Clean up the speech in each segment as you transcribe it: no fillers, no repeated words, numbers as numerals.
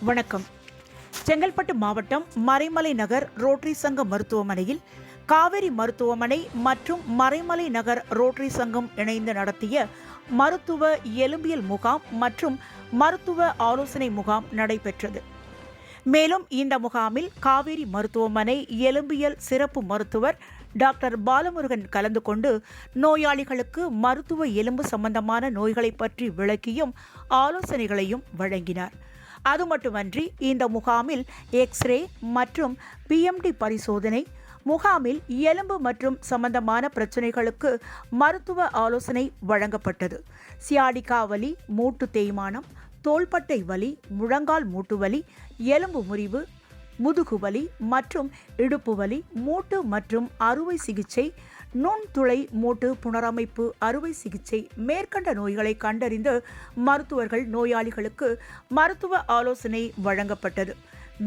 வணக்கம். செங்கல்பட்டு மாவட்டம் மறைமலை நகர் ரோட்டரி சங்க மருத்துவமனையில் காவேரி மருத்துவமனை மற்றும் மறைமலை நகர் ரோட்டரி சங்கம் இணைந்து நடத்திய மருத்துவ எலும்பியல் முகாம் மற்றும் மருத்துவ ஆலோசனை முகாம் நடைபெற்றது. மேலும் இந்த முகாமில் காவேரி மருத்துவமனை எலும்பியல் சிறப்பு மருத்துவர் டாக்டர் பாலமுருகன் கலந்து கொண்டு நோயாளிகளுக்கு மருத்துவ எலும்பு சம்பந்தமான நோய்களை பற்றி விளக்கியும் ஆலோசனைகளையும் வழங்கினார். அது மட்டுமன்றி இந்த முகாமில் எக்ஸ்ரே மற்றும் பிஎம்டி பரிசோதனை, முகாமில் எலும்பு மற்றும் சம்பந்தமான பிரச்சனைகளுக்கு மருத்துவ ஆலோசனை வழங்கப்பட்டது. சியாடிகா வலி, மூட்டு தேய்மானம், தோள்பட்டை வலி, முழங்கால் மூட்டு வலி, எலும்பு முறிவு, முதுகு வலி மற்றும் இடுப்பு வலி, மூட்டு மற்றும் அறுவை சிகிச்சை, நுண்துளை மூட்டு புனரமைப்பு அறுவை சிகிச்சை மேற்கண்ட நோய்களை கண்டறிந்து மருத்துவர்கள் நோயாளிகளுக்கு மருத்துவ ஆலோசனை வழங்கப்பட்டது.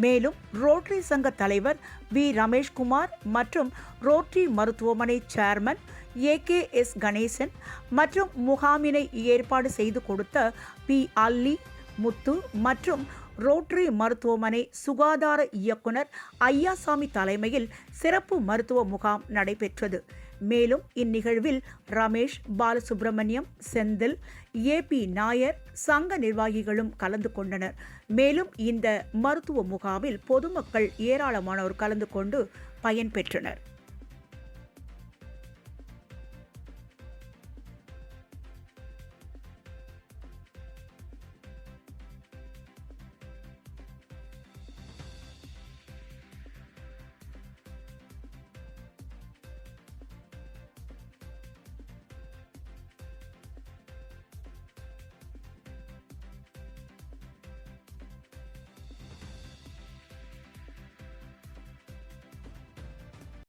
மேலும் ரோட்டரி சங்க தலைவர் வி ரமேஷ்குமார் மற்றும் ரோட்டரி மருத்துவமனை சேர்மன் ஏகேஎஸ் கணேசன் மற்றும் முகாமினை ஏற்பாடு செய்து கொடுத்த பி அல்லி முத்து மற்றும் ரோட்டரி மருத்துவமனை சுகாதார இயக்குனர் ஐயாசாமி தலைமையில் சிறப்பு மருத்துவ முகாம் நடைபெற்றது. மேலும் இந்நிகழ்வில் ரமேஷ், பாலசுப்ரமணியம், செந்தில், ஏபி நாயர் சங்க நிர்வாகிகளும் கலந்து கொண்டனர். மேலும் இந்த மருத்துவ முகாமில் பொதுமக்கள் ஏராளமானோர் கலந்து கொண்டு பயன்பெற்றனர்.